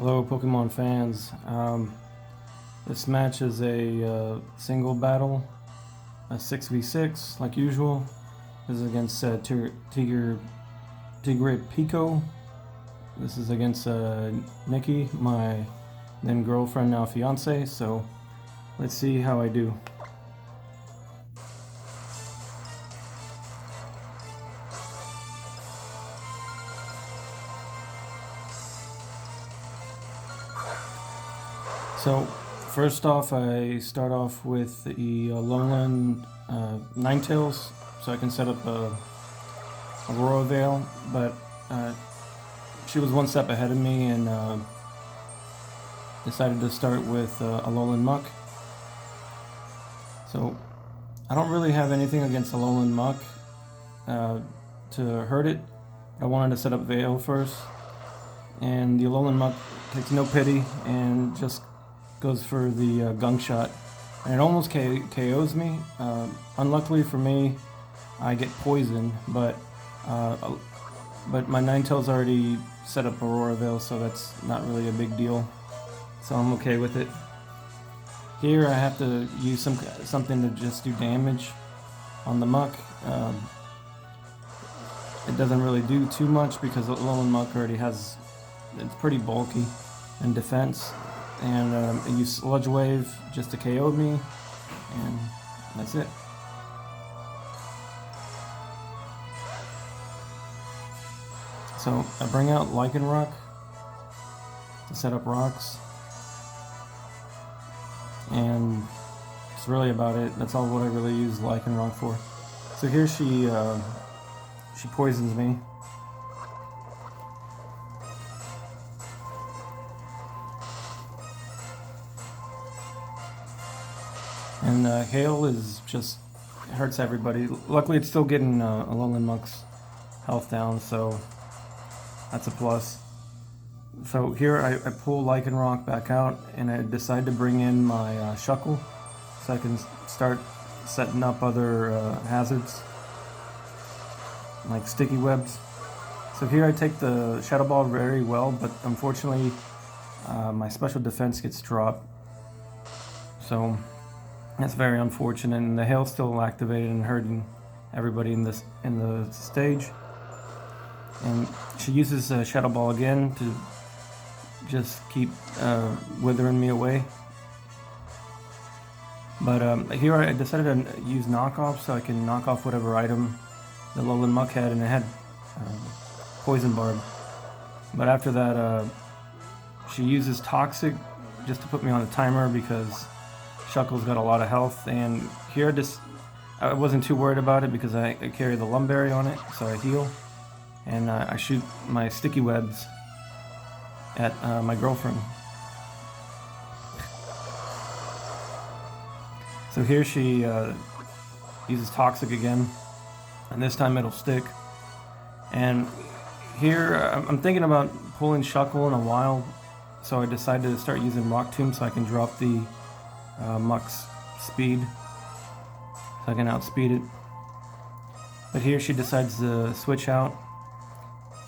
Hello Pokemon fans. This match is a single battle, a 6v6 like usual. This is against Tigrepeco. This is against Nikki, my then girlfriend, now fiance, so let's see how I do. So first off, I start off with the Alolan Ninetails, so I can set up a Aurora Veil, but she was one step ahead of me and decided to start with Alolan Muck. So I don't really have anything against Alolan Muck to hurt it. I wanted to set up Veil first, and the Alolan Muck takes no pity and just goes for the gunk shot, and it almost KOs me. Unluckily for me, I get poisoned, but my Ninetales already set up Aurora Veil, so that's not really a big deal. So I'm okay with it. Here I have to use something to just do damage on the Muck. It doesn't really do too much because Alolan Muck already has, it's pretty bulky in defense. And I use Sludge Wave just to KO me, and that's it. So I bring out Lycanroc to set up rocks, and that's really about it. That's all what I really use Lycanroc for. So here she poisons me. And Hail is just hurts everybody. Luckily, it's still getting Alolan Muck's health down, so that's a plus. So here I pull Lycanroc back out, and I decide to bring in my Shuckle, so I can start setting up other hazards, like sticky webs. So here I take the Shadow Ball very well, but unfortunately my special defense gets dropped. So that's very unfortunate, and the hail's still activated and hurting everybody in the stage. And she uses Shadow Ball again to just keep withering me away. But here I decided to use knockoff so I can knock off whatever item the Alolan Muck had, and it had Poison Barb. But after that, she uses Toxic just to put me on a timer because Shuckle's got a lot of health, and here I wasn't too worried about it because I carry the Lumberry on it, so I heal, and I shoot my sticky webs at my girlfriend. So here she uses Toxic again, and this time it'll stick. And here I'm thinking about pulling Shuckle in a while, so I decided to start using Rock Tomb so I can drop the Muck's speed, so I can outspeed it. But here she decides to switch out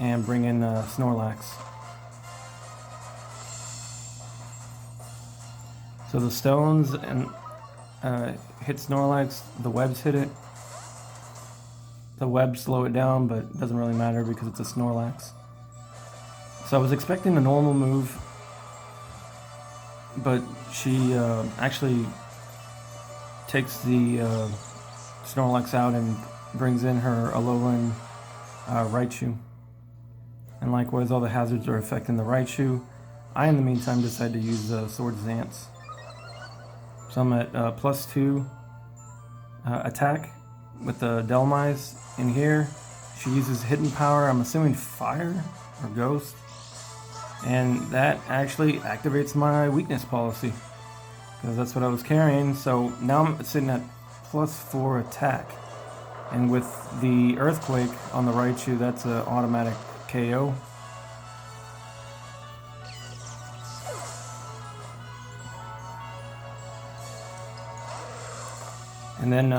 and bring in Snorlax. So the stones and hit Snorlax, the webs hit it. The webs slow it down, but it doesn't really matter because it's a Snorlax. So I was expecting a normal move, but she actually takes the Snorlax out and brings in her Alolan Raichu. And likewise, all the hazards are affecting the Raichu. I, in the meantime, decide to use Swords Dance. So I'm at +2 attack with the Dhelmise. In here, she uses Hidden Power, I'm assuming Fire or Ghost. And that actually activates my weakness policy, because that's what I was carrying. So now I'm sitting at +4 attack, and with the Earthquake on the Raichu, that's an automatic KO. And then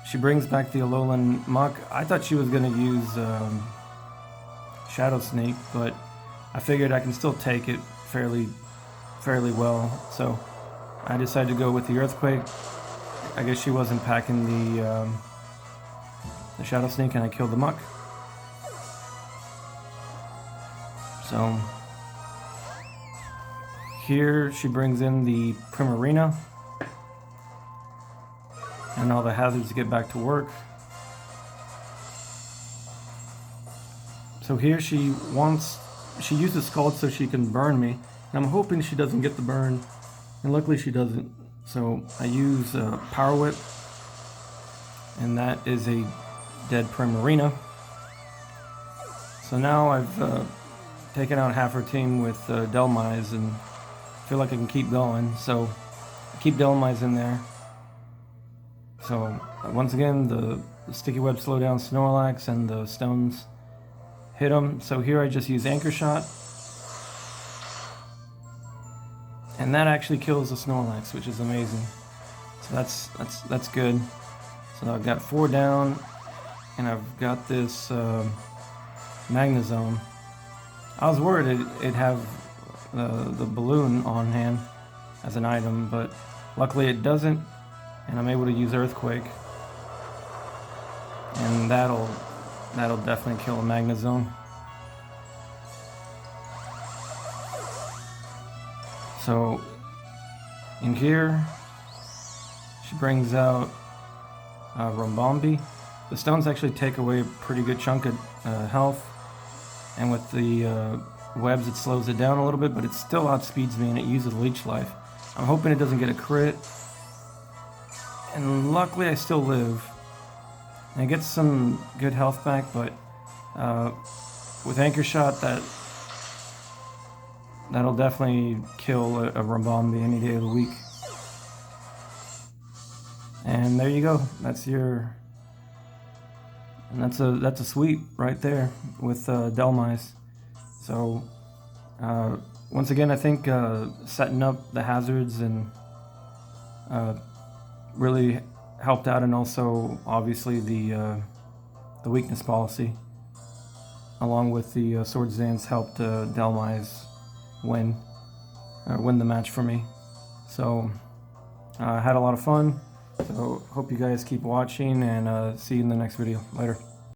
she brings back the Alolan Muck. I thought she was going to use Shadow Sneak, but I figured I can still take it fairly well. So I decided to go with the Earthquake. I guess she wasn't packing the Shadow Sneak, and I killed the Muck. So here she brings in the Primarina, and all the hazards to get back to work. So here she uses Scald so she can burn me, and I'm hoping she doesn't get the burn, and luckily she doesn't. So I use Power Whip, and that is a dead Primarina. So now I've taken out half her team with Dhelmise, and feel like I can keep going. So I keep Dhelmise in there. So once again, the Sticky Web slow down Snorlax, and the stones hit him. So here I just use Anchor Shot, and that actually kills the Snorlax, which is amazing. So that's good. So I've got 4 down, and I've got this Magnezone. I was worried it'd have the balloon on hand as an item, but luckily it doesn't, and I'm able to use Earthquake, and that'll definitely kill a Magnezone. So in here she brings out Ribombee. The stones actually take away a pretty good chunk of health, and with the webs it slows it down a little bit, but it still outspeeds me, and it uses Leech Life. I'm hoping it doesn't get a crit, and luckily I still live. And it gets some good health back, but with Anchor Shot, that'll definitely kill a Ribombee any day of the week. And there you go. That's a sweep right there with Dhelmise. So once again, I think setting up the hazards and really helped out, and also obviously the weakness policy, along with the Swords Dance, helped Dhelmise win the match for me. So I had a lot of fun. So hope you guys keep watching, and see you in the next video. Later.